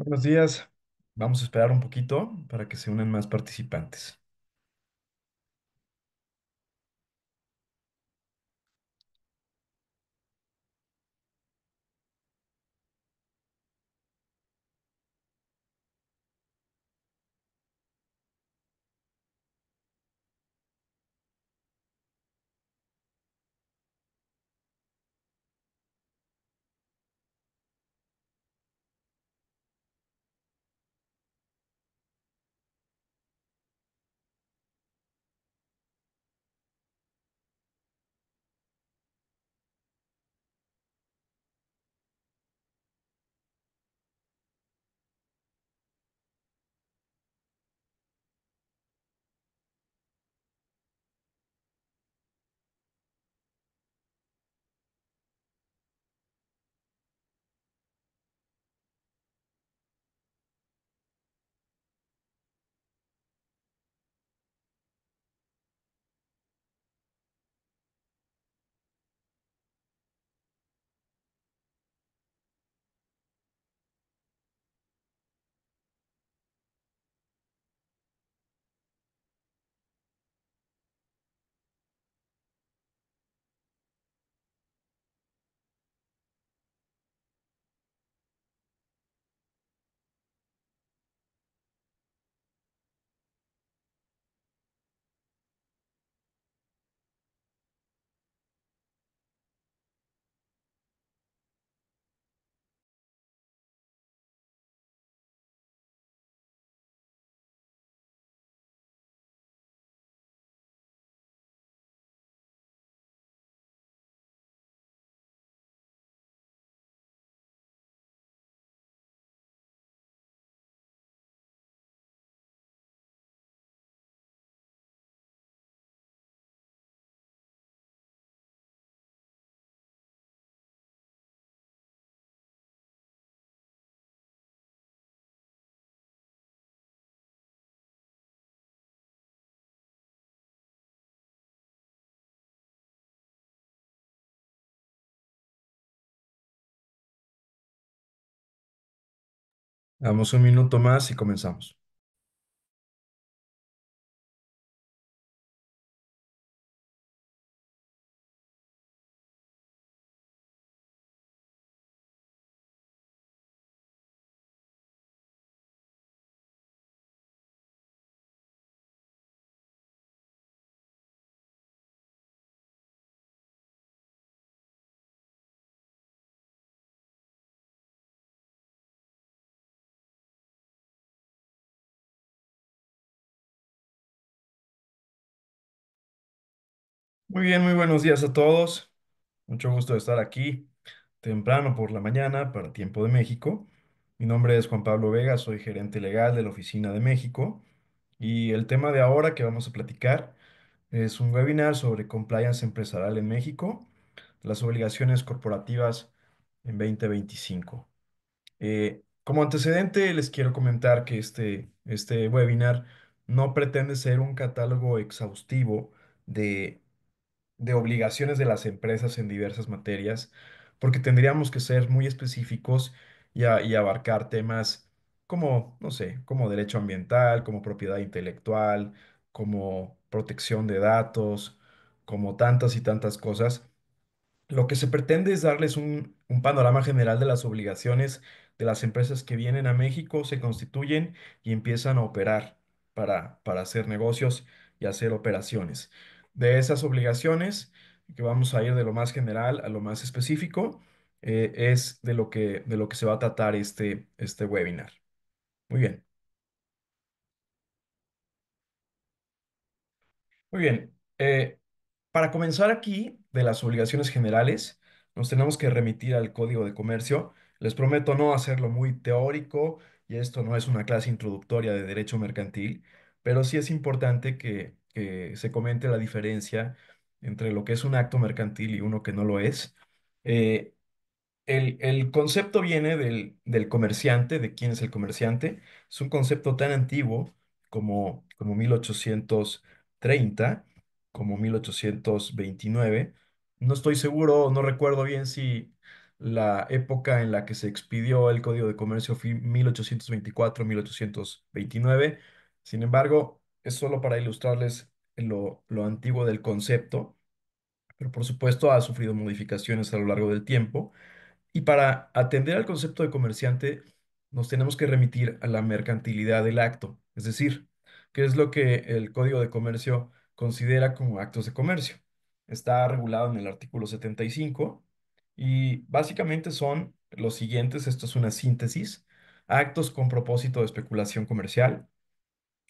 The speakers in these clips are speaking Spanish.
Buenos días. Vamos a esperar un poquito para que se unan más participantes. Damos un minuto más y comenzamos. Muy bien, muy buenos días a todos. Mucho gusto de estar aquí temprano por la mañana para Tiempo de México. Mi nombre es Juan Pablo Vega, soy gerente legal de la Oficina de México y el tema de ahora que vamos a platicar es un webinar sobre compliance empresarial en México, las obligaciones corporativas en 2025. Como antecedente, les quiero comentar que este webinar no pretende ser un catálogo exhaustivo de, de obligaciones de las empresas en diversas materias, porque tendríamos que ser muy específicos y abarcar temas como, no sé, como derecho ambiental, como propiedad intelectual, como protección de datos, como tantas y tantas cosas. Lo que se pretende es darles un panorama general de las obligaciones de las empresas que vienen a México, se constituyen y empiezan a operar para hacer negocios y hacer operaciones. De esas obligaciones, que vamos a ir de lo más general a lo más específico, es de lo que se va a tratar este webinar. Muy bien. Muy bien. Para comenzar aquí, de las obligaciones generales, nos tenemos que remitir al Código de Comercio. Les prometo no hacerlo muy teórico y esto no es una clase introductoria de derecho mercantil, pero sí es importante que se comente la diferencia entre lo que es un acto mercantil y uno que no lo es. Eh, el concepto viene del comerciante, de quién es el comerciante. Es un concepto tan antiguo como 1830, como 1829. No estoy seguro, no recuerdo bien si la época en la que se expidió el Código de Comercio fue 1824-1829. Sin embargo, es solo para ilustrarles lo antiguo del concepto, pero por supuesto ha sufrido modificaciones a lo largo del tiempo. Y para atender al concepto de comerciante, nos tenemos que remitir a la mercantilidad del acto, es decir, qué es lo que el Código de Comercio considera como actos de comercio. Está regulado en el artículo 75 y básicamente son los siguientes, esto es una síntesis: actos con propósito de especulación comercial,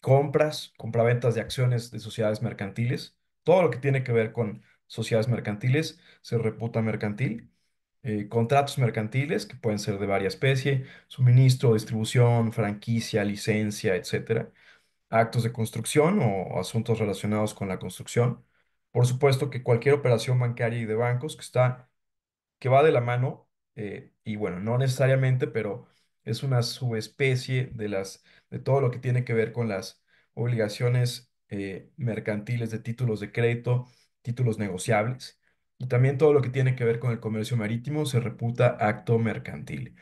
compras, compraventas de acciones de sociedades mercantiles, todo lo que tiene que ver con sociedades mercantiles se reputa mercantil. Contratos mercantiles que pueden ser de varias especies: suministro, distribución, franquicia, licencia, etcétera. Actos de construcción o asuntos relacionados con la construcción. Por supuesto que cualquier operación bancaria y de bancos que va de la mano, y bueno, no necesariamente, pero es una subespecie de todo lo que tiene que ver con las obligaciones mercantiles de títulos de crédito, títulos negociables, y también todo lo que tiene que ver con el comercio marítimo se reputa acto mercantil.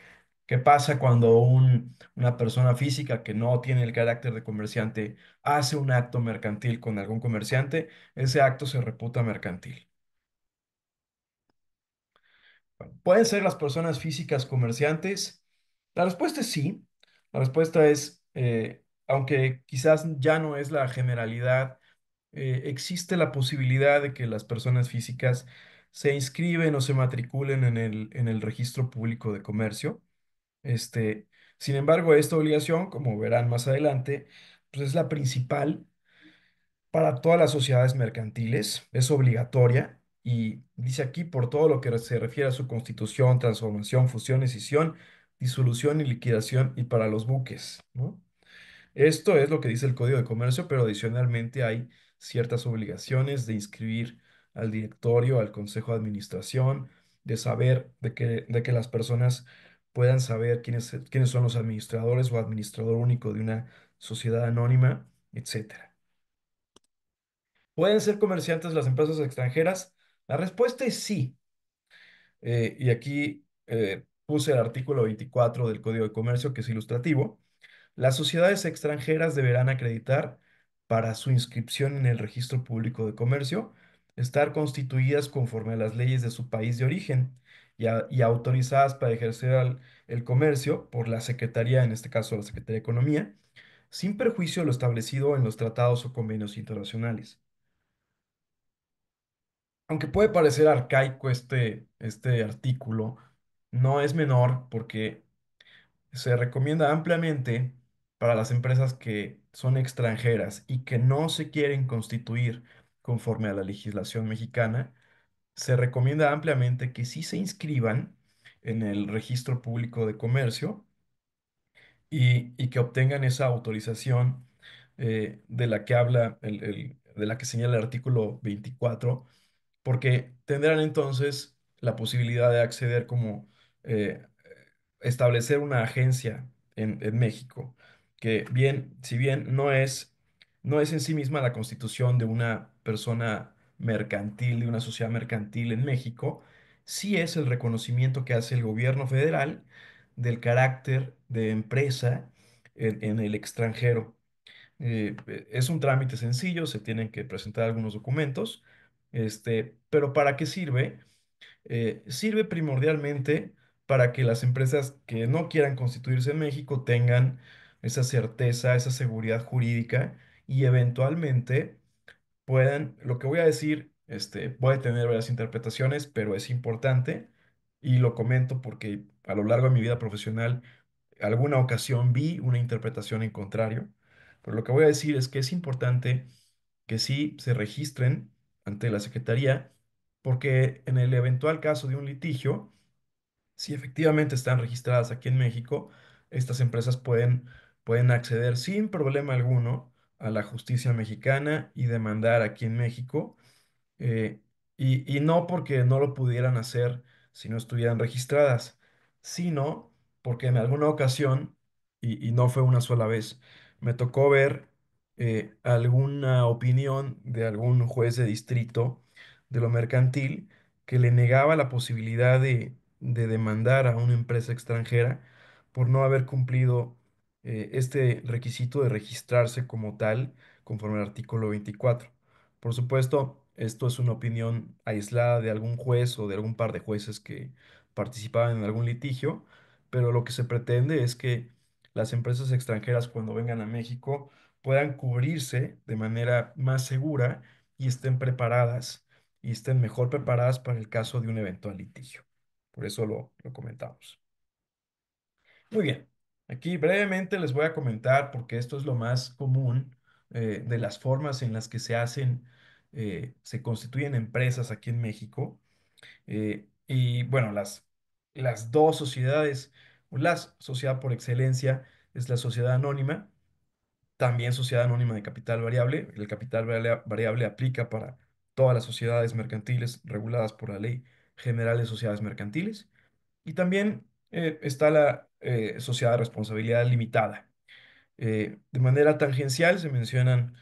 ¿Qué pasa cuando una persona física que no tiene el carácter de comerciante hace un acto mercantil con algún comerciante? Ese acto se reputa mercantil. ¿Pueden ser las personas físicas comerciantes? La respuesta es sí. La respuesta es, aunque quizás ya no es la generalidad, existe la posibilidad de que las personas físicas se inscriben o se matriculen en el registro público de comercio. Este, Sin embargo, esta obligación, como verán más adelante, pues es la principal para todas las sociedades mercantiles, es obligatoria y dice aquí por todo lo que se refiere a su constitución, transformación, fusión, escisión, disolución y liquidación y para los buques, ¿no? Esto es lo que dice el Código de Comercio, pero adicionalmente hay ciertas obligaciones de inscribir al directorio, al consejo de administración, de saber, de que las personas puedan saber quiénes son los administradores o administrador único de una sociedad anónima, etcétera. ¿Pueden ser comerciantes las empresas extranjeras? La respuesta es sí. Y aquí puse el artículo 24 del Código de Comercio, que es ilustrativo. Las sociedades extranjeras deberán acreditar para su inscripción en el Registro Público de Comercio, estar constituidas conforme a las leyes de su país de origen y autorizadas para ejercer el comercio por la Secretaría, en este caso la Secretaría de Economía, sin perjuicio de lo establecido en los tratados o convenios internacionales. Aunque puede parecer arcaico este artículo, no es menor porque se recomienda ampliamente para las empresas que son extranjeras y que no se quieren constituir conforme a la legislación mexicana. Se recomienda ampliamente que sí se inscriban en el registro público de comercio y que obtengan esa autorización de la que habla de la que señala el artículo 24, porque tendrán entonces la posibilidad de acceder como eh, establecer una agencia en México, que bien, si bien no es en sí misma la constitución de una persona mercantil, de una sociedad mercantil en México, sí es el reconocimiento que hace el gobierno federal del carácter de empresa en el extranjero. Es un trámite sencillo, se tienen que presentar algunos documentos, pero ¿para qué sirve? Sirve primordialmente para que las empresas que no quieran constituirse en México tengan esa certeza, esa seguridad jurídica y eventualmente puedan, lo que voy a decir, puede tener varias interpretaciones, pero es importante y lo comento porque a lo largo de mi vida profesional alguna ocasión vi una interpretación en contrario. Pero lo que voy a decir es que es importante que sí se registren ante la Secretaría, porque en el eventual caso de un litigio, si efectivamente están registradas aquí en México, estas empresas pueden acceder sin problema alguno a la justicia mexicana y demandar aquí en México, eh, y no porque no lo pudieran hacer si no estuvieran registradas, sino porque en alguna ocasión, y no fue una sola vez, me tocó ver alguna opinión de algún juez de distrito de lo mercantil que le negaba la posibilidad de demandar a una empresa extranjera por no haber cumplido este requisito de registrarse como tal conforme al artículo 24. Por supuesto, esto es una opinión aislada de algún juez o de algún par de jueces que participaban en algún litigio, pero lo que se pretende es que las empresas extranjeras cuando vengan a México puedan cubrirse de manera más segura y estén preparadas y estén mejor preparadas para el caso de un eventual litigio. Por eso lo comentamos. Muy bien. Aquí brevemente les voy a comentar, porque esto es lo más común de las formas en las que se hacen, se constituyen empresas aquí en México. Y bueno, las dos sociedades, la sociedad por excelencia es la sociedad anónima, también sociedad anónima de capital variable. El capital variable aplica para todas las sociedades mercantiles reguladas por la Ley General de Sociedades Mercantiles. Y también está la sociedad de responsabilidad limitada. De manera tangencial se mencionan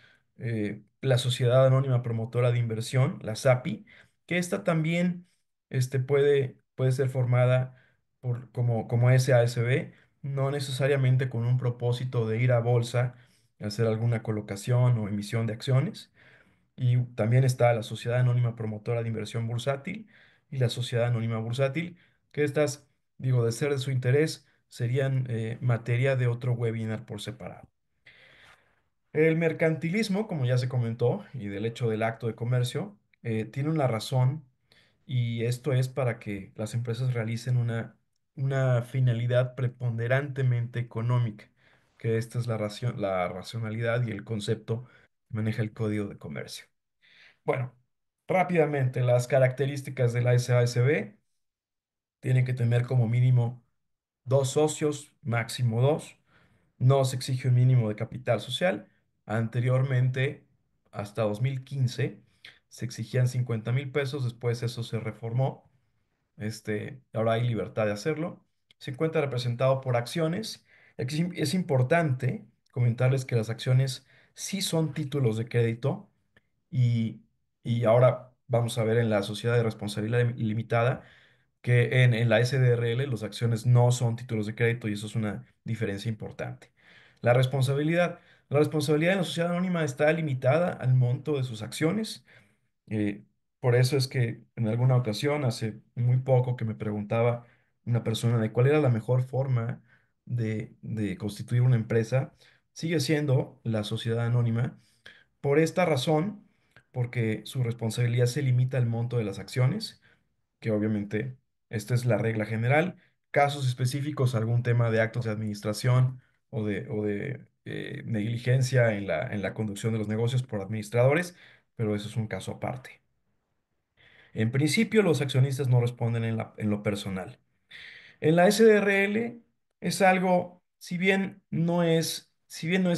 la Sociedad Anónima Promotora de Inversión, la SAPI, que esta también puede ser formada como SASB, no necesariamente con un propósito de ir a bolsa, hacer alguna colocación o emisión de acciones. Y también está la Sociedad Anónima Promotora de Inversión Bursátil y la Sociedad Anónima Bursátil, que estas, digo, de ser de su interés, serían materia de otro webinar por separado. El mercantilismo, como ya se comentó, y del hecho del acto de comercio, tiene una razón, y esto es para que las empresas realicen una finalidad preponderantemente económica, que esta es la racionalidad y el concepto que maneja el Código de Comercio. Bueno, rápidamente, las características de la SASB tienen que tener como mínimo dos socios, máximo dos. No se exige un mínimo de capital social. Anteriormente, hasta 2015, se exigían 50,000 pesos. Después eso se reformó. Ahora hay libertad de hacerlo. Se encuentra representado por acciones. Aquí es importante comentarles que las acciones sí son títulos de crédito y, y ahora vamos a ver en la sociedad de responsabilidad limitada que en la SDRL las acciones no son títulos de crédito y eso es una diferencia importante. La responsabilidad. La responsabilidad en la sociedad anónima está limitada al monto de sus acciones. eh, por eso es que en alguna ocasión, hace muy poco, que me preguntaba una persona de cuál era la mejor forma de constituir una empresa, sigue siendo la sociedad anónima por esta razón, porque su responsabilidad se limita al monto de las acciones, que obviamente esta es la regla general. Casos específicos, algún tema de actos de administración o de negligencia en la conducción de los negocios por administradores, pero eso es un caso aparte. En principio, los accionistas no responden en lo personal. En la SDRL es algo, si bien no es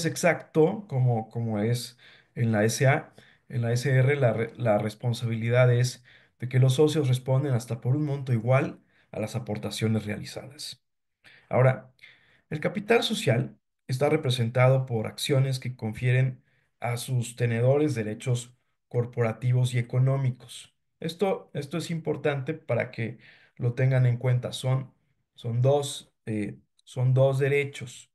exacto como es en la SA, en la SR la responsabilidad es de que los socios responden hasta por un monto igual a las aportaciones realizadas. Ahora, el capital social está representado por acciones que confieren a sus tenedores derechos corporativos y económicos. Esto es importante para que lo tengan en cuenta. Son dos derechos,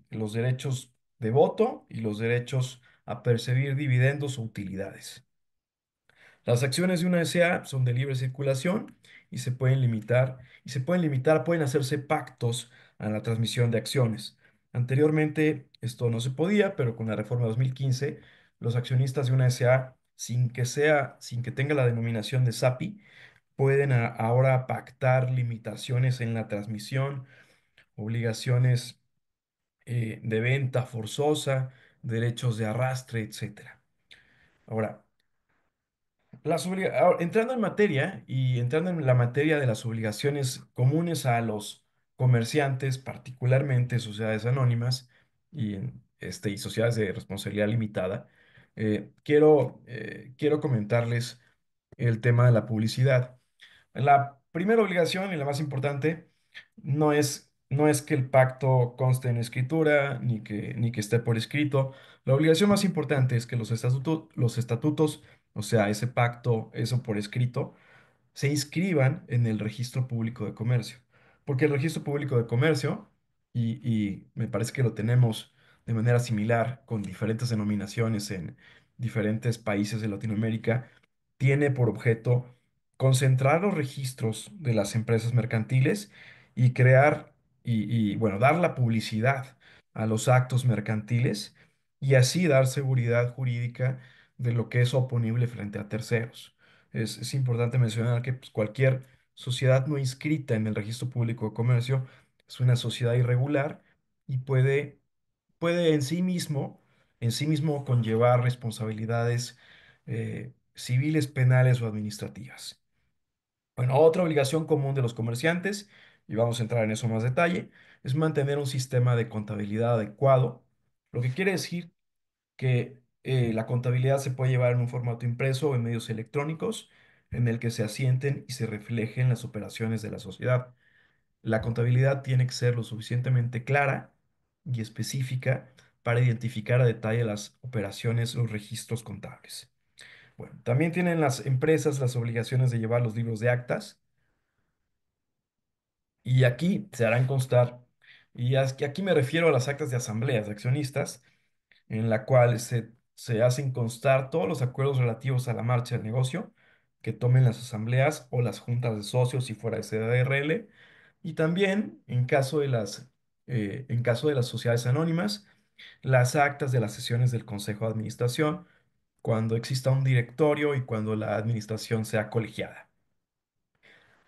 los derechos de voto y los derechos a percibir dividendos o utilidades. Las acciones de una SA son de libre circulación y se pueden limitar, pueden hacerse pactos a la transmisión de acciones. Anteriormente esto no se podía, pero con la reforma de 2015, los accionistas de una SA, sin que tenga la denominación de SAPI, pueden ahora pactar limitaciones en la transmisión, obligaciones de venta forzosa, derechos de arrastre, etcétera. Ahora, ahora, entrando en materia y entrando en la materia de las obligaciones comunes a los comerciantes, particularmente sociedades anónimas y sociedades de responsabilidad limitada, quiero comentarles el tema de la publicidad. La primera obligación y la más importante no es que el pacto conste en escritura ni que esté por escrito. La obligación más importante es que los estatutos, o sea, ese pacto, eso por escrito, se inscriban en el registro público de comercio. Porque el registro público de comercio, y me parece que lo tenemos de manera similar con diferentes denominaciones en diferentes países de Latinoamérica, tiene por objeto concentrar los registros de las empresas mercantiles y crear bueno, dar la publicidad a los actos mercantiles y así dar seguridad jurídica de lo que es oponible frente a terceros. Es importante mencionar que pues, cualquier sociedad no inscrita en el registro público de comercio es una sociedad irregular y puede en sí mismo conllevar responsabilidades civiles, penales o administrativas. Bueno, otra obligación común de los comerciantes, y vamos a entrar en eso más detalle, es mantener un sistema de contabilidad adecuado, lo que quiere decir que la contabilidad se puede llevar en un formato impreso o en medios electrónicos en el que se asienten y se reflejen las operaciones de la sociedad. La contabilidad tiene que ser lo suficientemente clara y específica para identificar a detalle las operaciones, los registros contables. Bueno, también tienen las empresas las obligaciones de llevar los libros de actas y aquí se harán constar, y que aquí me refiero a las actas de asambleas de accionistas, en la cual se hacen constar todos los acuerdos relativos a la marcha del negocio que tomen las asambleas o las juntas de socios si fuera SDRL, y también en caso de las sociedades anónimas, las actas de las sesiones del Consejo de Administración, cuando exista un directorio y cuando la administración sea colegiada.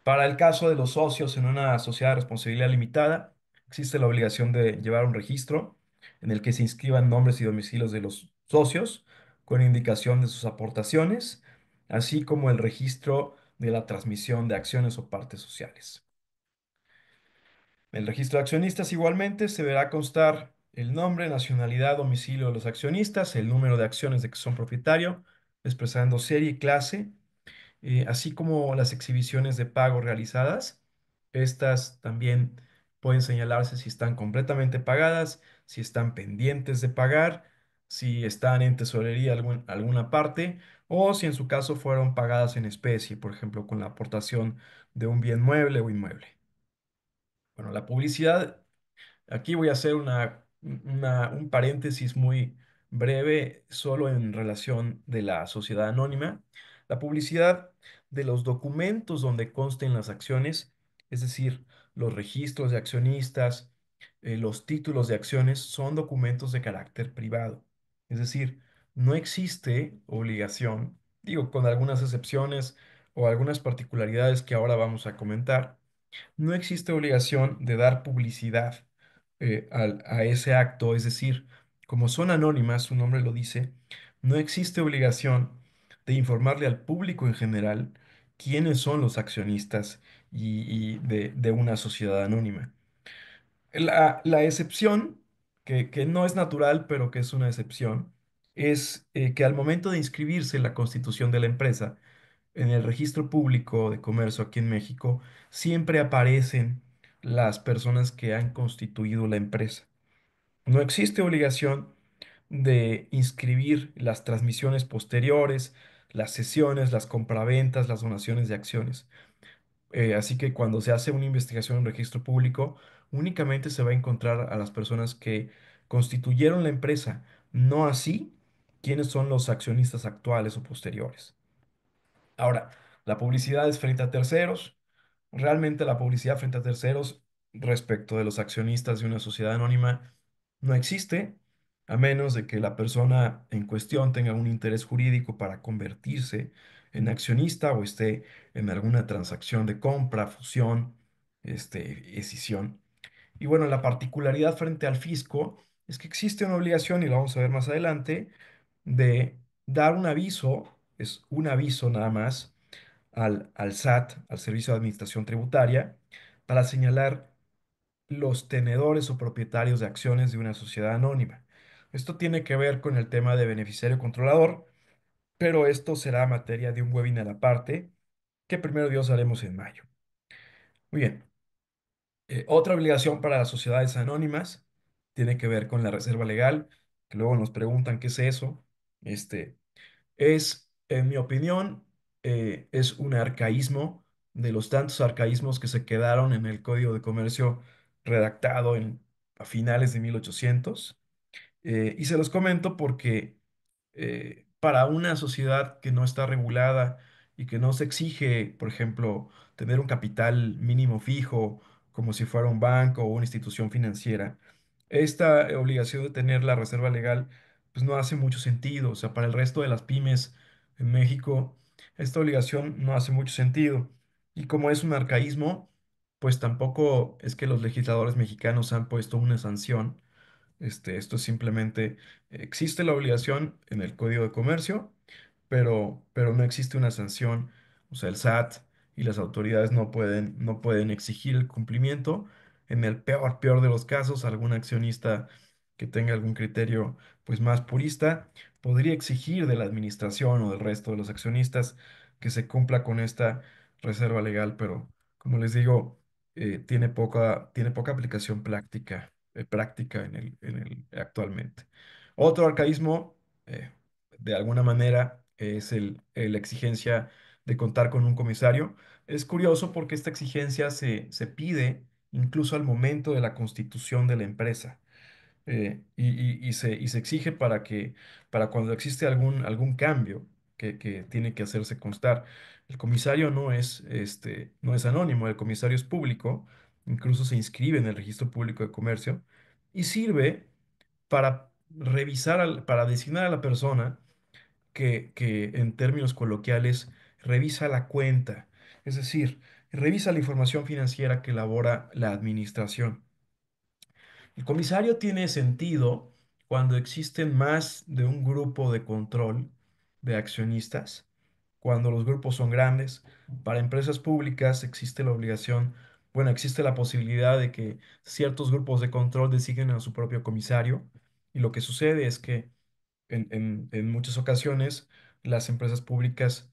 Para el caso de los socios en una sociedad de responsabilidad limitada, existe la obligación de llevar un registro en el que se inscriban nombres y domicilios de los socios con indicación de sus aportaciones, así como el registro de la transmisión de acciones o partes sociales. En el registro de accionistas igualmente se deberá constar el nombre, nacionalidad, domicilio de los accionistas, el número de acciones de que son propietario, expresando serie y clase así como las exhibiciones de pago realizadas. Estas también pueden señalarse si están completamente pagadas, si están pendientes de pagar, si están en tesorería alguna parte o si en su caso fueron pagadas en especie, por ejemplo, con la aportación de un bien mueble o inmueble. Bueno, la publicidad. Aquí voy a hacer un paréntesis muy breve, solo en relación de la sociedad anónima. La publicidad de los documentos donde consten las acciones, es decir, los registros de accionistas, los títulos de acciones, son documentos de carácter privado. Es decir, no existe obligación, digo, con algunas excepciones o algunas particularidades que ahora vamos a comentar, no existe obligación de dar publicidad a ese acto, es decir, como son anónimas, su nombre lo dice, no existe obligación de informarle al público en general quiénes son los accionistas de una sociedad anónima. La excepción, que no es natural, pero que es una excepción, es que al momento de inscribirse en la constitución de la empresa, en el registro público de comercio aquí en México, siempre aparecen las personas que han constituido la empresa. No existe obligación de inscribir las transmisiones posteriores, las sesiones, las compraventas, las donaciones de acciones. Así que cuando se hace una investigación en registro público, únicamente se va a encontrar a las personas que constituyeron la empresa, no así quiénes son los accionistas actuales o posteriores. Ahora, la publicidad es frente a terceros. Realmente la publicidad frente a terceros respecto de los accionistas de una sociedad anónima no existe, a menos de que la persona en cuestión tenga un interés jurídico para convertirse en accionista o esté en alguna transacción de compra, fusión, escisión. Y bueno, la particularidad frente al fisco es que existe una obligación, y lo vamos a ver más adelante, de dar un aviso, es un aviso nada más, al SAT, al Servicio de Administración Tributaria, para señalar los tenedores o propietarios de acciones de una sociedad anónima. Esto tiene que ver con el tema de beneficiario controlador, pero esto será materia de un webinar aparte, que primero Dios haremos en mayo. Muy bien. Otra obligación para las sociedades anónimas tiene que ver con la reserva legal, que luego nos preguntan qué es eso. Es, en mi opinión, es un arcaísmo de los tantos arcaísmos que se quedaron en el Código de Comercio redactado a finales de 1800. Y se los comento porque para una sociedad que no está regulada y que no se exige, por ejemplo, tener un capital mínimo fijo, como si fuera un banco o una institución financiera, esta obligación de tener la reserva legal, pues no hace mucho sentido. O sea, para el resto de las pymes en México, esta obligación no hace mucho sentido. Y como es un arcaísmo, pues tampoco es que los legisladores mexicanos han puesto una sanción. Esto es simplemente, existe la obligación en el Código de Comercio, pero no existe una sanción. O sea, el SAT y las autoridades no pueden exigir el cumplimiento. En el peor de los casos, algún accionista que tenga algún criterio pues más purista podría exigir de la administración o del resto de los accionistas que se cumpla con esta reserva legal, pero como les digo, tiene poca aplicación práctica actualmente. Otro arcaísmo, eh, de alguna manera, es la exigencia de contar con un comisario. Es curioso porque esta exigencia se pide incluso al momento de la constitución de la empresa. Y se exige para cuando existe algún cambio que tiene que hacerse constar. El comisario no es anónimo, el comisario es público, incluso se inscribe en el registro público de comercio y sirve para para designar a la persona que en términos coloquiales revisa la cuenta, es decir, revisa la información financiera que elabora la administración. El comisario tiene sentido cuando existen más de un grupo de control de accionistas, cuando los grupos son grandes. Para empresas públicas existe la obligación, bueno, existe la posibilidad de que ciertos grupos de control designen a su propio comisario. Y lo que sucede es que en muchas ocasiones las empresas públicas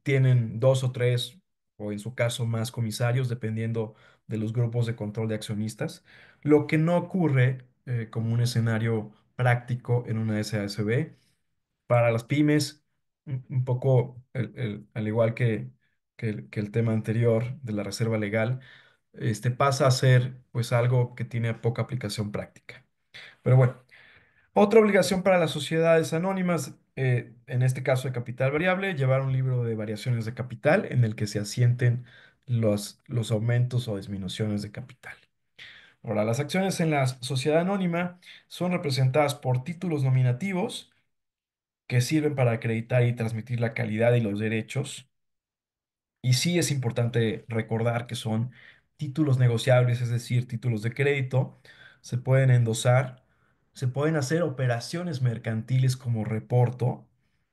tienen dos o tres, o en su caso más comisarios, dependiendo de los grupos de control de accionistas, lo que no ocurre como un escenario práctico en una SASB. Para las pymes, un poco al igual que el tema anterior de la reserva legal, pasa a ser pues algo que tiene poca aplicación práctica. Pero bueno. Otra obligación para las sociedades anónimas, en este caso de capital variable, llevar un libro de variaciones de capital en el que se asienten los aumentos o disminuciones de capital. Ahora, las acciones en la sociedad anónima son representadas por títulos nominativos que sirven para acreditar y transmitir la calidad y los derechos. Y sí es importante recordar que son títulos negociables, es decir, títulos de crédito. Se pueden endosar, se pueden hacer operaciones mercantiles como reporto,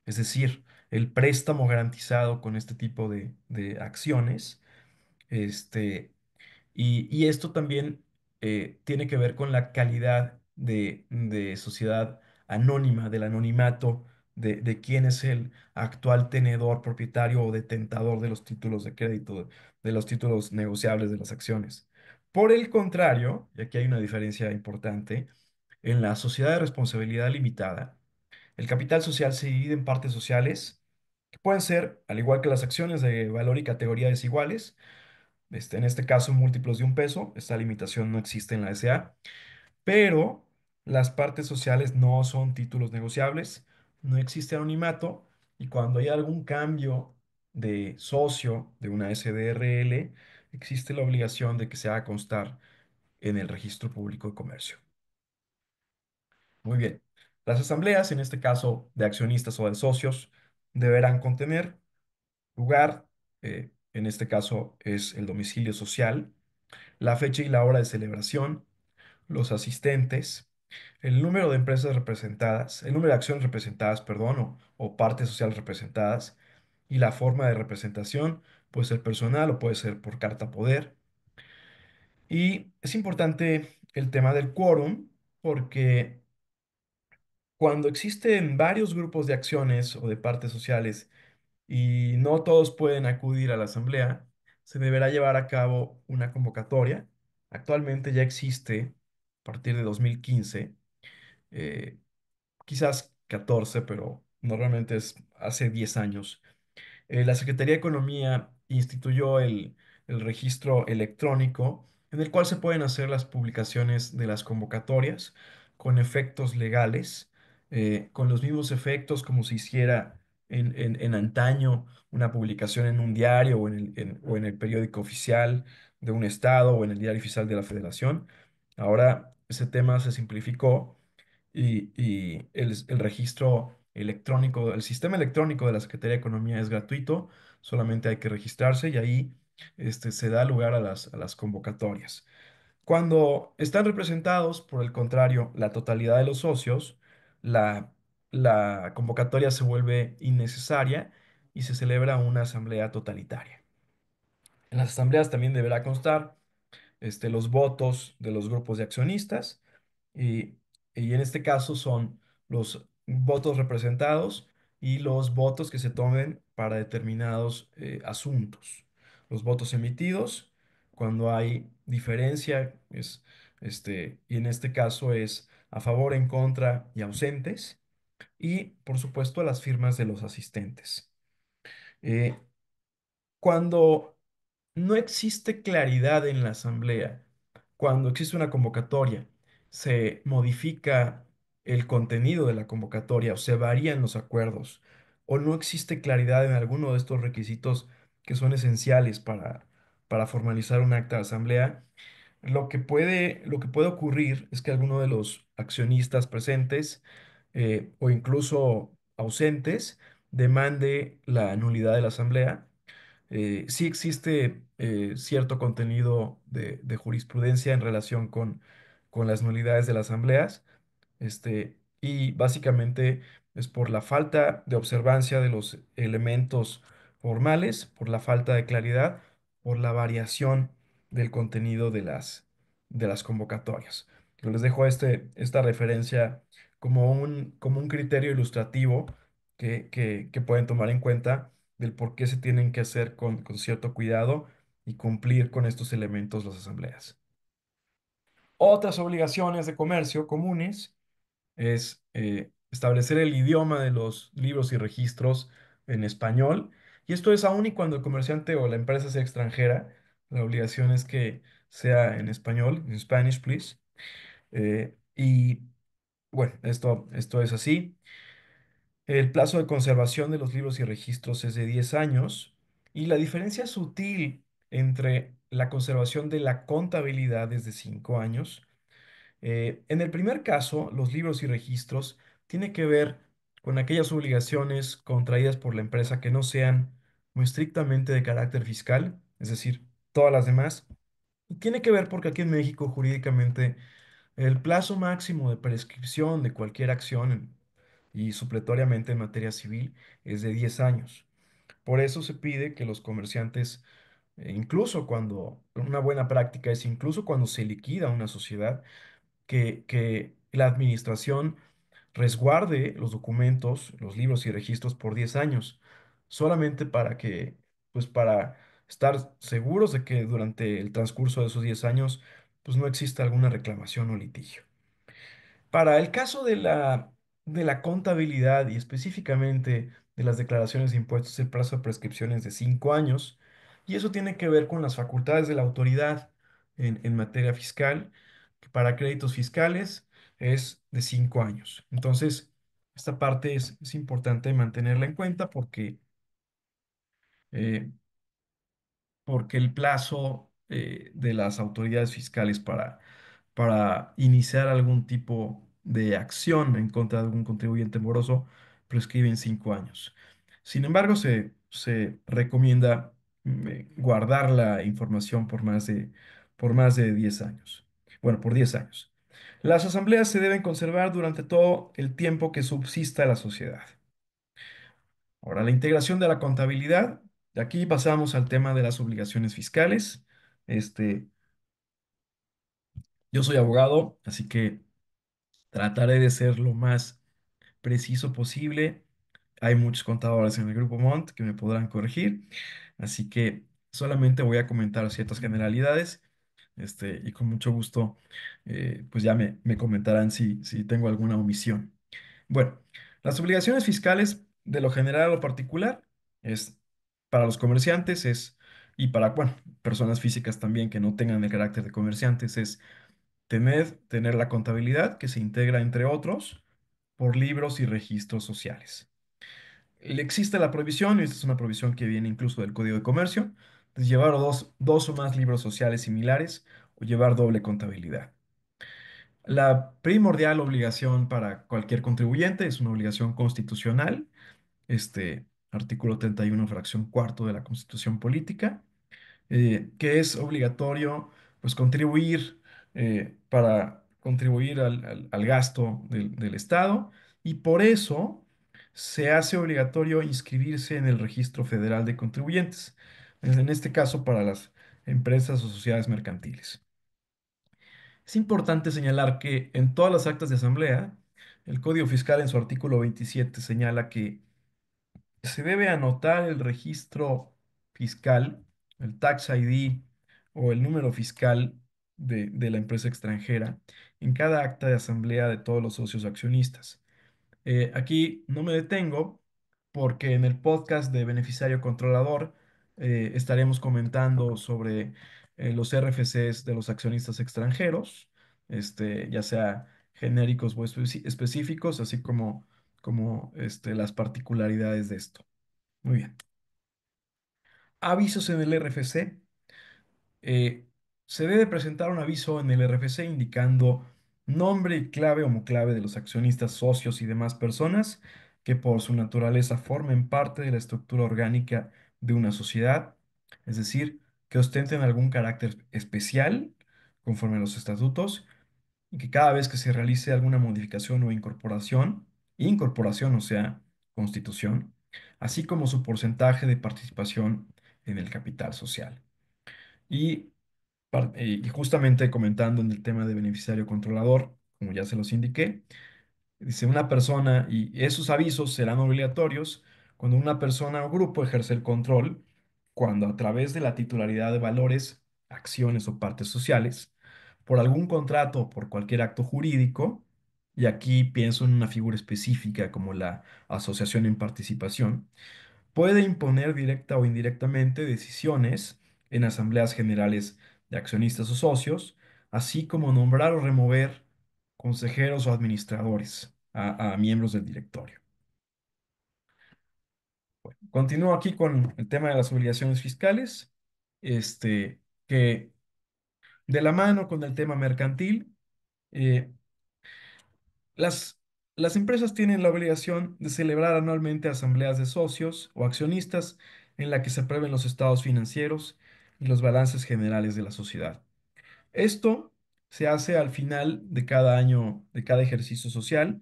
es decir, el préstamo garantizado con este tipo de acciones. Este, y esto también tiene que ver con la calidad de sociedad anónima, del anonimato, de quién es el actual tenedor, propietario o detentador de los títulos de crédito, de los títulos negociables de las acciones. Por el contrario, y aquí hay una diferencia importante, en la sociedad de responsabilidad limitada, el capital social se divide en partes sociales que pueden ser, al igual que las acciones, de valor y categoría desiguales. En este caso, múltiplos de un peso. Esta limitación no existe en la SA, pero las partes sociales no son títulos negociables, no existe anonimato y cuando hay algún cambio de socio de una SDRL, existe la obligación de que se haga constar en el registro público de comercio. Muy bien. Las asambleas, en este caso de accionistas o de socios, deberán contener lugar, en este caso es el domicilio social, la fecha y la hora de celebración, los asistentes, el número de empresas representadas, el número de acciones representadas, perdón, o partes sociales representadas, y la forma de representación, puede ser personal o puede ser por carta poder. Y es importante el tema del quórum, porque cuando existen varios grupos de acciones o de partes sociales y no todos pueden acudir a la asamblea, se deberá llevar a cabo una convocatoria. Actualmente ya existe, a partir de 2015, eh, quizás 14, pero normalmente es hace 10 años. La Secretaría de Economía instituyó el registro electrónico en el cual se pueden hacer las publicaciones de las convocatorias con efectos legales, con los mismos efectos como si hiciera en antaño una publicación en un diario o en el periódico oficial de un estado o en el diario oficial de la Federación. Ahora ese tema se simplificó y el registro electrónico, el sistema electrónico de la Secretaría de Economía es gratuito, solamente hay que registrarse y ahí se da lugar a las convocatorias. Cuando están representados, por el contrario, la totalidad de los socios, la, la convocatoria se vuelve innecesaria y se celebra una asamblea totalitaria. En las asambleas también deberá constar los votos de los grupos de accionistas y, y en este caso son los votos representados y los votos que se tomen para determinados asuntos. Los votos emitidos, cuando hay diferencia, y en este caso es a favor, en contra y ausentes, y por supuesto las firmas de los asistentes. Eh, Cuando no existe claridad en la asamblea, cuando existe una convocatoria, se modifica el contenido de la convocatoria o se varían los acuerdos, o no existe claridad en alguno de estos requisitos que son esenciales para formalizar un acta de asamblea, lo que puede ocurrir es que alguno de los accionistas presentes o incluso ausentes demande la nulidad de la asamblea. Sí existe cierto contenido de jurisprudencia en relación con las nulidades de las asambleas, y básicamente es por la falta de observancia de los elementos formales, por la falta de claridad, por la variación del contenido de las convocatorias. Yo les dejo esta referencia como un criterio ilustrativo que pueden tomar en cuenta del por qué se tienen que hacer con cierto cuidado y cumplir con estos elementos las asambleas. Otras obligaciones de comercio comunes es establecer el idioma de los libros y registros en español. Y esto es aún y cuando el comerciante o la empresa sea extranjera, la obligación es que sea en español, en Spanish, please. Y bueno, esto es así. El plazo de conservación de los libros y registros es de 10 años y la diferencia sutil entre la conservación de la contabilidad es de 5 años. En el primer caso, los libros y registros tienen que ver con aquellas obligaciones contraídas por la empresa que no sean muy estrictamente de carácter fiscal, es decir, todas las demás. Y tiene que ver porque aquí en México jurídicamente el plazo máximo de prescripción de cualquier acción y supletoriamente en materia civil es de 10 años. Por eso se pide que los comerciantes, incluso cuando una buena práctica es incluso cuando se liquida una sociedad, que la administración resguarde los documentos, los libros y registros por 10 años, solamente pues para estar seguros de que durante el transcurso de esos 10 años, pues no exista alguna reclamación o litigio. Para el caso de la contabilidad y específicamente de las declaraciones de impuestos, el plazo de prescripción es de 5 años y eso tiene que ver con las facultades de la autoridad en materia fiscal, que para créditos fiscales es de 5 años. Entonces, esta parte es importante mantenerla en cuenta eh, porque el plazo de las autoridades fiscales para iniciar algún tipo de acción en contra de algún contribuyente moroso prescribe en 5 años. Sin embargo, se recomienda guardar la información por más de 10 años. Bueno, por 10 años. Las asambleas se deben conservar durante todo el tiempo que subsista la sociedad. Ahora, la integración de la contabilidad. De aquí pasamos al tema de las obligaciones fiscales. Este, yo soy abogado, así que trataré de ser lo más preciso posible. Hay muchos contadores en el grupo Mont que me podrán corregir, así que solamente voy a comentar ciertas generalidades, y con mucho gusto, pues ya me comentarán si tengo alguna omisión. Bueno, las obligaciones fiscales de lo general a lo particular es para los comerciantes es, y para, bueno, personas físicas también que no tengan el carácter de comerciantes, es tener la contabilidad que se integra, entre otros, por libros y registros sociales. Existe la prohibición, y esta es una prohibición que viene incluso del Código de Comercio, de llevar dos o más libros sociales similares o llevar doble contabilidad. La primordial obligación para cualquier contribuyente es una obligación constitucional, artículo 31, fracción cuarto de la Constitución Política, que es obligatorio pues para contribuir al gasto del Estado, y por eso se hace obligatorio inscribirse en el Registro Federal de Contribuyentes, en este caso para las empresas o sociedades mercantiles. Es importante señalar que en todas las actas de asamblea, el Código Fiscal en su artículo 27 señala que se debe anotar el registro fiscal, el tax ID o el número fiscal de la empresa extranjera en cada acta de asamblea de todos los socios accionistas. Aquí no me detengo porque en el podcast de Beneficiario Controlador estaremos comentando sobre los RFCs de los accionistas extranjeros, ya sea genéricos o específicos, así como las particularidades de esto. Muy bien. Avisos en el RFC. eh, Se debe presentar un aviso en el RFC indicando nombre y clave o clave de los accionistas, socios y demás personas que por su naturaleza formen parte de la estructura orgánica de una sociedad, es decir, que ostenten algún carácter especial conforme a los estatutos, y que cada vez que se realice alguna modificación o incorporación, o sea, constitución, así como su porcentaje de participación en el capital social. Y, y justamente comentando en el tema de beneficiario controlador, como ya se los indiqué, dice una persona, y esos avisos serán obligatorios cuando una persona o grupo ejerce el control, cuando a través de la titularidad de valores, acciones o partes sociales, por algún contrato o por cualquier acto jurídico, y aquí pienso en una figura específica como la asociación en participación, puede imponer directa o indirectamente decisiones en asambleas generales de accionistas o socios, así como nombrar o remover consejeros o administradores a miembros del directorio. Continúo aquí con el tema de las obligaciones fiscales, que de la mano con el tema mercantil, eh, Las, las empresas tienen la obligación de celebrar anualmente asambleas de socios o accionistas en la que se aprueben los estados financieros y los balances generales de la sociedad. Esto se hace al final de cada año, de cada ejercicio social,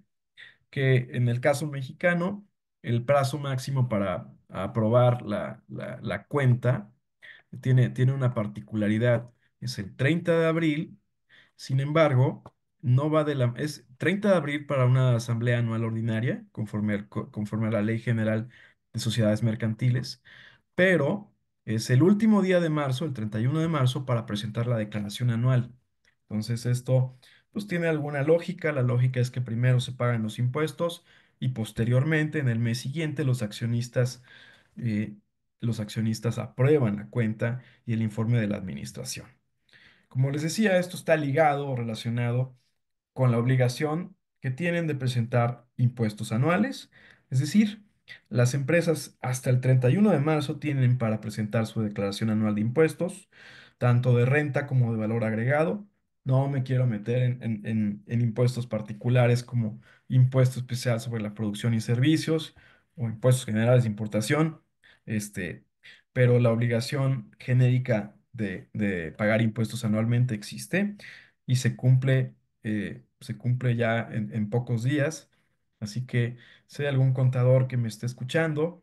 que en el caso mexicano, el plazo máximo para aprobar la cuenta tiene una particularidad, es el 30 de abril. Sin embargo, no va es 30 de abril para una asamblea anual ordinaria, conforme a la Ley General de Sociedades Mercantiles, pero es el último día de marzo, el 31 de marzo, para presentar la declaración anual. Entonces, esto pues tiene alguna lógica. La lógica es que primero se pagan los impuestos y posteriormente, en el mes siguiente, eh, los accionistas aprueban la cuenta y el informe de la administración. Como les decía, esto está ligado o relacionado con la obligación que tienen de presentar impuestos anuales, es decir, las empresas hasta el 31 de marzo tienen para presentar su declaración anual de impuestos, tanto de renta como de valor agregado. No me quiero meter en impuestos particulares como impuesto especial sobre la producción y servicios o impuestos generales de importación, este, pero la obligación genérica de pagar impuestos anualmente existe y se cumple ya en pocos días. Así que si hay algún contador que me esté escuchando,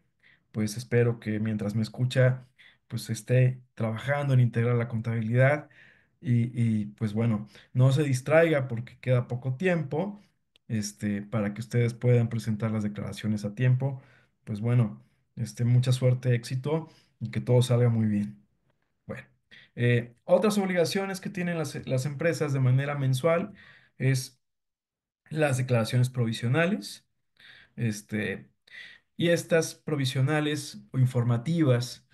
pues espero que mientras me escucha, pues esté trabajando en integrar la contabilidad pues bueno, no se distraiga porque queda poco tiempo, para que ustedes puedan presentar las declaraciones a tiempo. Pues bueno, mucha suerte, éxito y que todo salga muy bien. Bueno, otras obligaciones que tienen las empresas de manera mensual es las declaraciones provisionales, este, y estas provisionales o informativas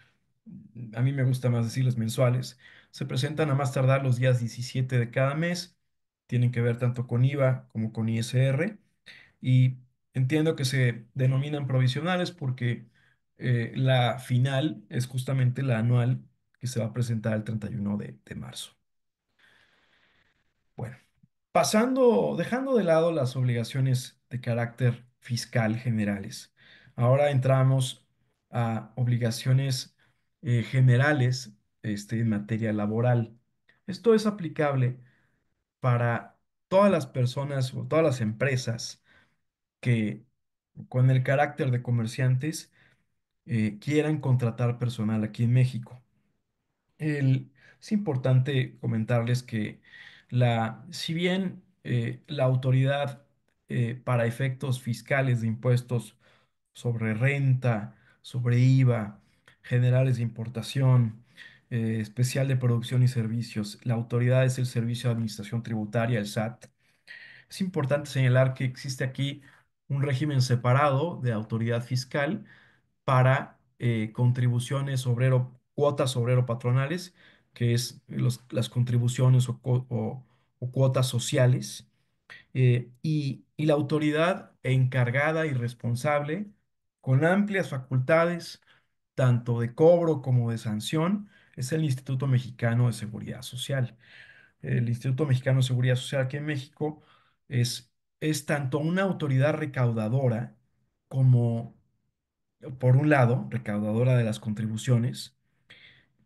a mí me gusta más decirles mensuales, se presentan a más tardar los días 17 de cada mes, tienen que ver tanto con IVA como con ISR, y entiendo que se denominan provisionales porque la final es justamente la anual que se va a presentar el 31 de marzo. Bueno, dejando de lado las obligaciones de carácter fiscal generales, ahora entramos a obligaciones generales en materia laboral. Esto es aplicable para todas las personas o todas las empresas que con el carácter de comerciantes quieran contratar personal aquí en México. Es importante comentarles que si bien la autoridad para efectos fiscales de impuestos sobre renta, sobre IVA, generales de importación, especial de producción y servicios, la autoridad es el Servicio de Administración Tributaria, el SAT. Es importante señalar que existe aquí un régimen separado de autoridad fiscal para contribuciones cuotas obrero patronales, que es las contribuciones o cuotas sociales, y la autoridad encargada y responsable con amplias facultades, tanto de cobro como de sanción, es el Instituto Mexicano de Seguridad Social. El Instituto Mexicano de Seguridad Social aquí en México es, es tanto una autoridad recaudadora como, por un lado, recaudadora de las contribuciones,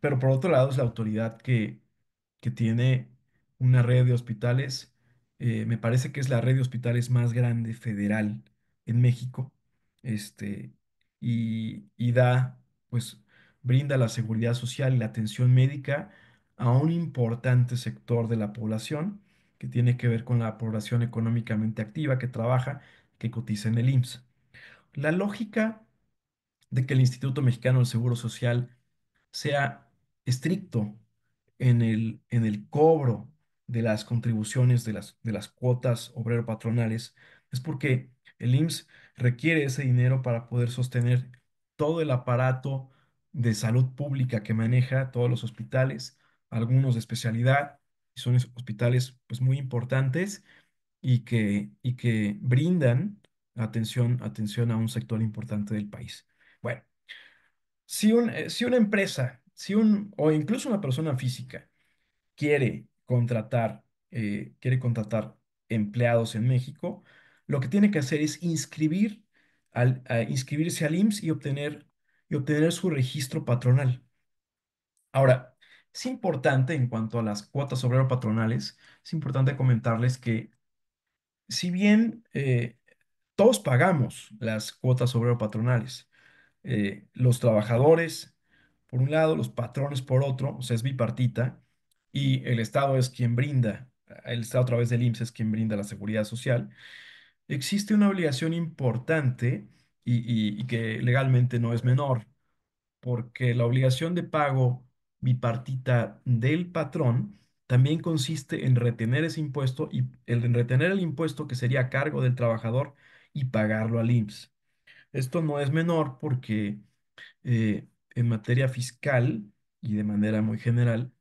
pero por otro lado es la autoridad que tiene una red de hospitales, me parece que es la red de hospitales más grande federal en México, este, y pues, brinda la seguridad social y la atención médica a un importante sector de la población que tiene que ver con la población económicamente activa que trabaja, que cotiza en el IMSS. La lógica de que el Instituto Mexicano del Seguro Social sea estricto en el cobro de las contribuciones de las cuotas obrero-patronales, es porque el IMSS requiere ese dinero para poder sostener todo el aparato de salud pública que maneja todos los hospitales, algunos de especialidad, y son hospitales pues muy importantes y que brindan atención a un sector importante del país. Bueno, si una empresa, o incluso una persona física quiere contratar empleados en México, lo que tiene que hacer es inscribirse al IMSS y obtener su registro patronal. Ahora, es importante en cuanto a las cuotas obrero patronales, es importante comentarles que si bien todos pagamos las cuotas obrero patronales, los trabajadores por un lado, los patrones por otro, o sea, es bipartita, y el Estado es quien brinda, el Estado a través del IMSS es quien brinda la seguridad social. Existe una obligación importante y que legalmente no es menor, porque la obligación de pago bipartita del patrón también consiste en retener ese impuesto y en retener el impuesto que sería a cargo del trabajador y pagarlo al IMSS. Esto no es menor porque en materia fiscal y de manera muy general,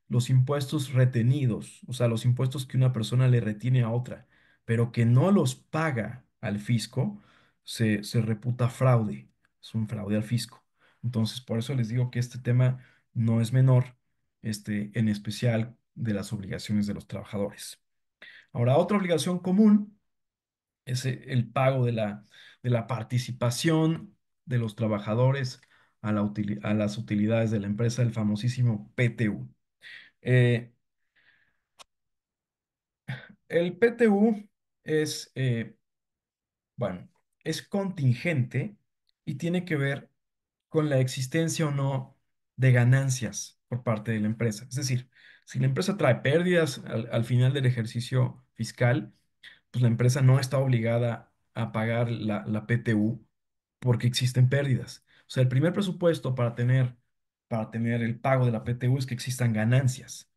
los impuestos retenidos, o sea, los impuestos que una persona le retiene a otra, pero que no los paga al fisco, se reputa fraude, es un fraude al fisco. Entonces, por eso les digo que este tema no es menor, en especial de las obligaciones de los trabajadores. Ahora, otra obligación común es el pago de la participación de los trabajadores a las utilidades de la empresa, el famosísimo PTU. Eh, el PTU es, bueno, es contingente y tiene que ver con la existencia o no de ganancias por parte de la empresa. Es decir, si la empresa trae pérdidas al final del ejercicio fiscal, pues la empresa no está obligada a pagar la PTU porque existen pérdidas. O sea, el primer presupuesto para tener el pago de la PTU es que existan ganancias.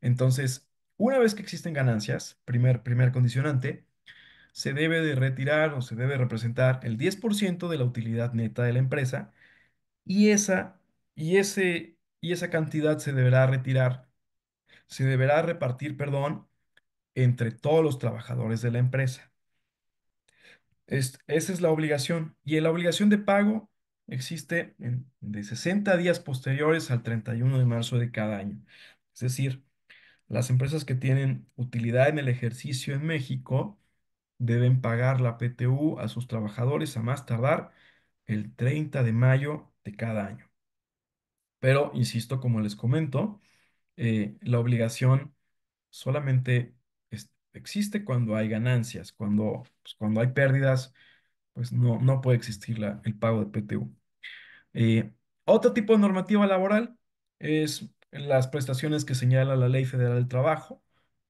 Entonces, una vez que existen ganancias, primer condicionante, se debe de retirar o se debe representar el 10% de la utilidad neta de la empresa y y esa cantidad se deberá repartir, perdón, entre todos los trabajadores de la empresa. Esa es la obligación. Y la obligación de pago existe de 60 días posteriores al 31 de marzo de cada año. Es decir, las empresas que tienen utilidad en el ejercicio en México deben pagar la PTU a sus trabajadores a más tardar el 30 de mayo de cada año. Pero, insisto, como les comento, la obligación solamente existe cuando hay ganancias. Cuando hay pérdidas, pues no puede existir el pago de PTU. Eh, Otro tipo de normativa laboral es las prestaciones que señala la Ley Federal del Trabajo,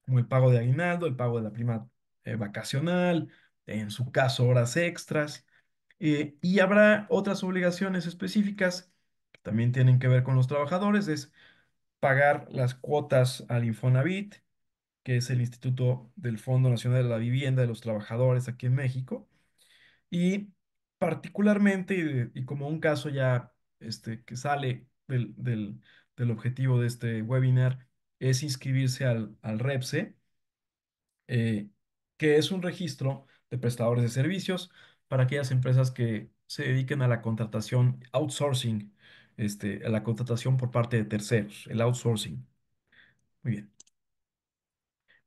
como el pago de aguinaldo, el pago de la prima vacacional, en su caso horas extras, y habrá otras obligaciones específicas que también tienen que ver con los trabajadores, es pagar las cuotas al Infonavit, que es el Instituto del Fondo Nacional de la Vivienda de los Trabajadores aquí en México. Y particularmente, y como un caso ya que sale del objetivo de este webinar, es inscribirse al REPSE, eh, que es un registro de prestadores de servicios para aquellas empresas que se dediquen a la contratación outsourcing, a la contratación por parte de terceros, el outsourcing. Muy bien.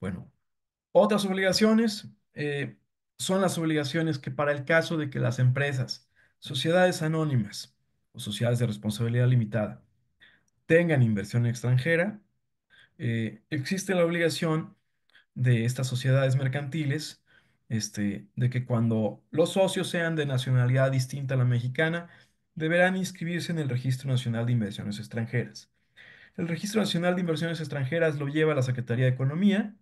Bueno, otras obligaciones son las obligaciones que para el caso de que las empresas, sociedades anónimas o sociedades de responsabilidad limitada tengan inversión extranjera, existe la obligación de estas sociedades mercantiles, de que cuando los socios sean de nacionalidad distinta a la mexicana, deberán inscribirse en el Registro Nacional de Inversiones Extranjeras. El Registro Nacional de Inversiones Extranjeras lo lleva la Secretaría de Economía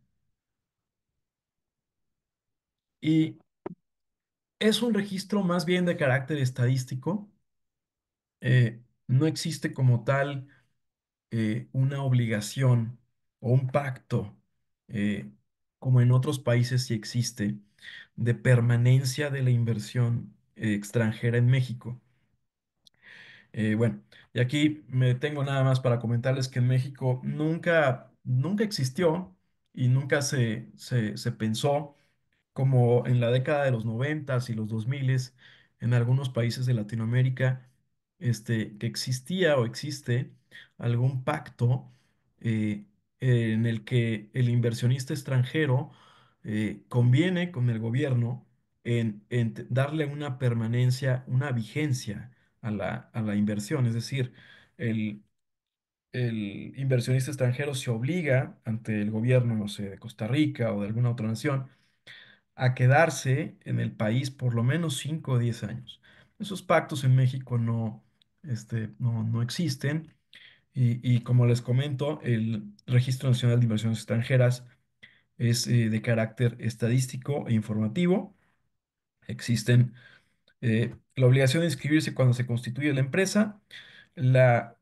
y es un registro más bien de carácter estadístico. No existe como tal una obligación o un pacto, eh, como en otros países sí existe, de permanencia de la inversión extranjera en México. Bueno, y aquí me detengo nada más para comentarles que en México nunca existió y nunca se pensó como en la década de los noventas y los 2000 en algunos países de Latinoamérica, que existía o existe algún pacto eh, en el que el inversionista extranjero conviene con el gobierno en darle una permanencia, una vigencia a la inversión. Es decir, el, el inversionista extranjero se obliga ante el gobierno, no sé, de Costa Rica o de alguna otra nación, a quedarse en el país por lo menos 5 o 10 años. Esos pactos en México no existen y como les comento, el Registro Nacional de Inversiones Extranjeras es de carácter estadístico e informativo. Existen la obligación de inscribirse cuando se constituye la empresa, la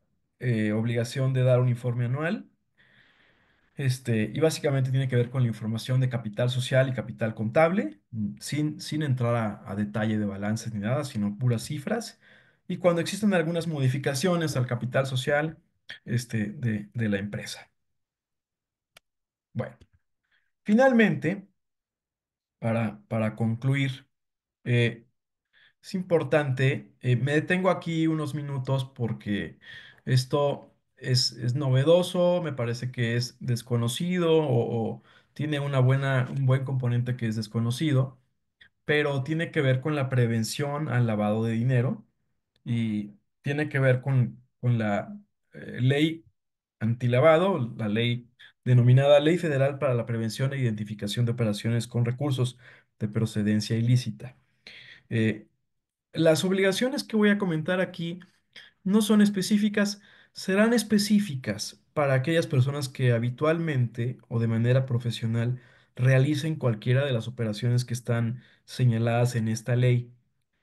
obligación de dar un informe anual. Y básicamente tiene que ver con la información de capital social y capital contable, sin entrar a detalle de balances ni nada, sino puras cifras. Y cuando existen algunas modificaciones al capital social, de la empresa. Bueno, finalmente, para concluir, eh, es importante, me detengo aquí unos minutos porque esto es novedoso, me parece que es desconocido o tiene un buen componente que es desconocido, pero tiene que ver con la prevención al lavado de dinero y tiene que ver con la ley antilavado, la ley denominada Ley Federal para la Prevención e Identificación de Operaciones con Recursos de Procedencia Ilícita. Eh, las obligaciones que voy a comentar aquí no son específicas, serán específicas para aquellas personas que habitualmente o de manera profesional realicen cualquiera de las operaciones que están señaladas en esta ley.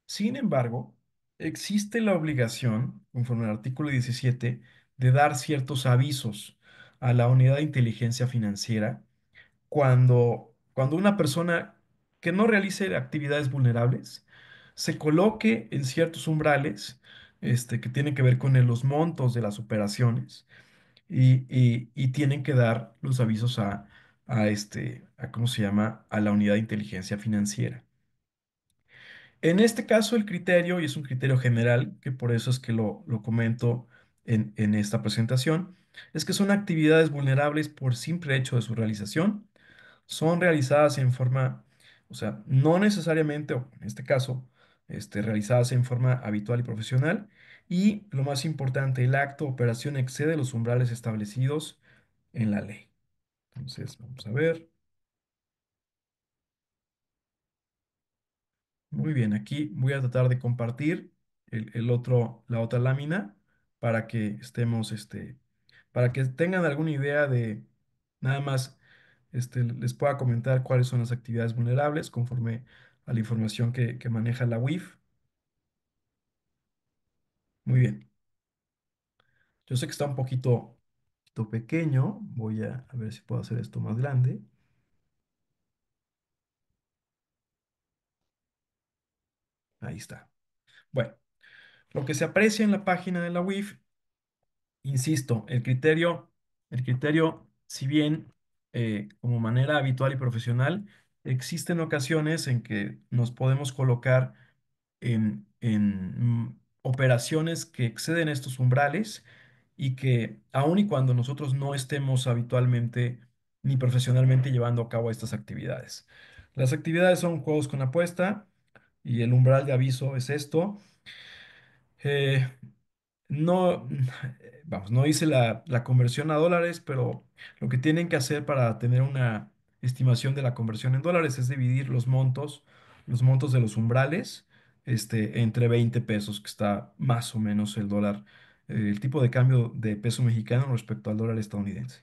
Sin embargo, existe la obligación, conforme al artículo 17, de dar ciertos avisos a la unidad de inteligencia financiera cuando una persona que no realice actividades vulnerables se coloque en ciertos umbrales que tiene que ver con los montos de las operaciones y tienen que dar los avisos a ¿cómo se llama? A la unidad de inteligencia financiera. En este caso, el criterio, y es un criterio general, que por eso es que lo comento en esta presentación, es que son actividades vulnerables por simple hecho de su realización, son realizadas en forma, o sea, no necesariamente, o en este caso, realizadas en forma habitual y profesional, y lo más importante, el acto o operación excede los umbrales establecidos en la ley. Entonces, vamos a ver. Muy bien, aquí voy a tratar de compartir la otra lámina para que para que tengan alguna idea de nada más, les pueda comentar cuáles son las actividades vulnerables conforme a la información que maneja la UIF. Muy bien, yo sé que está un poquito pequeño, voy a ver si puedo hacer esto más grande. Ahí está. Bueno, lo que se aprecia en la página de la UIF. Insisto, el criterio, si bien como manera habitual y profesional, existen ocasiones en que nos podemos colocar en operaciones que exceden estos umbrales y que aun y cuando nosotros no estemos habitualmente ni profesionalmente llevando a cabo estas actividades. Las actividades son juegos con apuesta y el umbral de aviso es esto. Eh, no, vamos, no hice la conversión a dólares, pero lo que tienen que hacer para tener una estimación de la conversión en dólares es dividir los montos de los umbrales, entre 20 pesos, que está más o menos el dólar, el tipo de cambio de peso mexicano respecto al dólar estadounidense.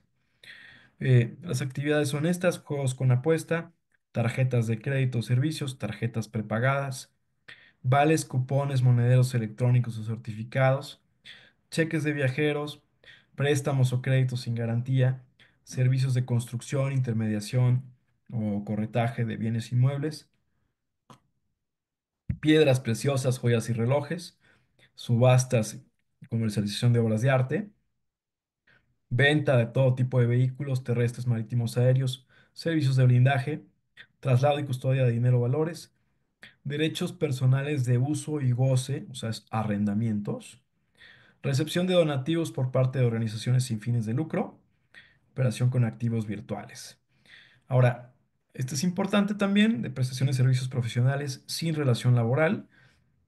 Las actividades son estas: juegos con apuesta, tarjetas de crédito o servicios, tarjetas prepagadas, vales, cupones, monederos electrónicos o certificados, cheques de viajeros, préstamos o créditos sin garantía, servicios de construcción, intermediación o corretaje de bienes inmuebles, piedras preciosas, joyas y relojes, subastas y comercialización de obras de arte, venta de todo tipo de vehículos terrestres, marítimos, aéreos, servicios de blindaje, traslado y custodia de dinero o valores, derechos personales de uso y goce, o sea, arrendamientos, recepción de donativos por parte de organizaciones sin fines de lucro, operación con activos virtuales. Ahora, esto es importante también: de prestaciones de servicios profesionales sin relación laboral,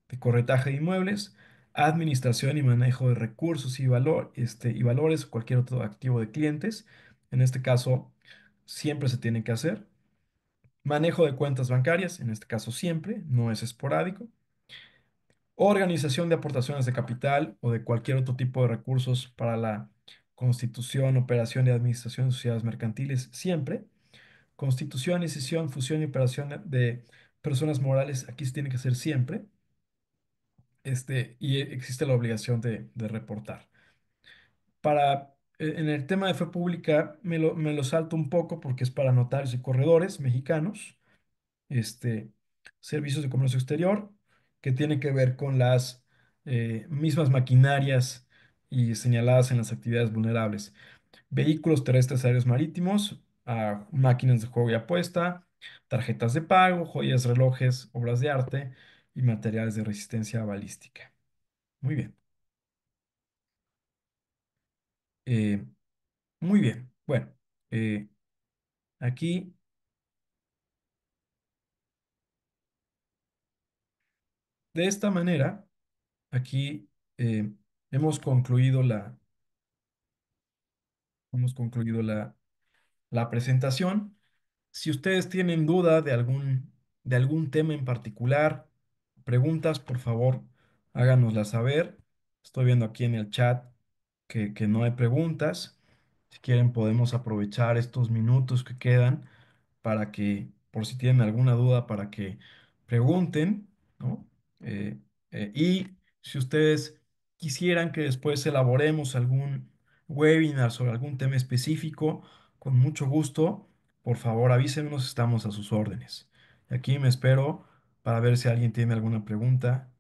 de corretaje de inmuebles, administración y manejo de recursos y valores o cualquier otro activo de clientes. En este caso, siempre se tiene que hacer. Manejo de cuentas bancarias, en este caso siempre, no es esporádico. Organización de aportaciones de capital o de cualquier otro tipo de recursos para la constitución, operación y administración de sociedades mercantiles, siempre. Constitución, decisión, fusión y operación de personas morales, aquí se tiene que hacer siempre. Y existe la obligación de reportar. En el tema de fe pública me lo salto un poco porque es para notarios y corredores mexicanos, este, servicios de comercio exterior, que tiene que ver con las mismas maquinarias y señaladas en las actividades vulnerables: vehículos terrestres, aéreos, marítimos, máquinas de juego y apuesta, tarjetas de pago, joyas, relojes, obras de arte y materiales de resistencia balística. Muy bien. Eh, Muy bien. Bueno, eh, aquí, de esta manera, aquí eh, hemos concluido hemos concluido la presentación. Si ustedes tienen duda de algún tema en particular, preguntas, por favor, háganoslas saber. Estoy viendo aquí en el chat que no hay preguntas. Si quieren, podemos aprovechar estos minutos que quedan para que, por si tienen alguna duda, para que pregunten, ¿no? Eh, y si ustedes quisieran que después elaboremos algún webinar sobre algún tema específico, con mucho gusto, por favor avísenos, estamos a sus órdenes. Aquí me espero para ver si alguien tiene alguna pregunta.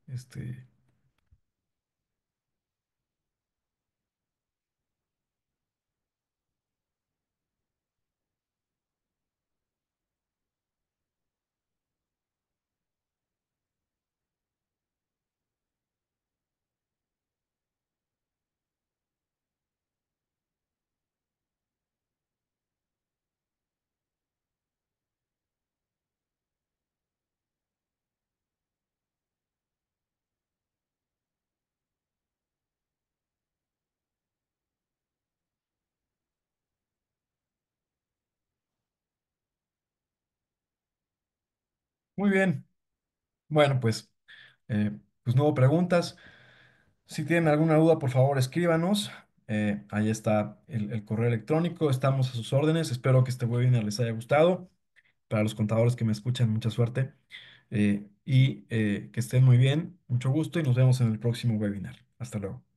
Muy bien. Bueno, pues no hubo preguntas. Si tienen alguna duda, por favor, escríbanos. Ahí está el correo electrónico. Estamos a sus órdenes. Espero que este webinar les haya gustado. Para los contadores que me escuchan, mucha suerte. Y que estén muy bien. Mucho gusto y nos vemos en el próximo webinar. Hasta luego.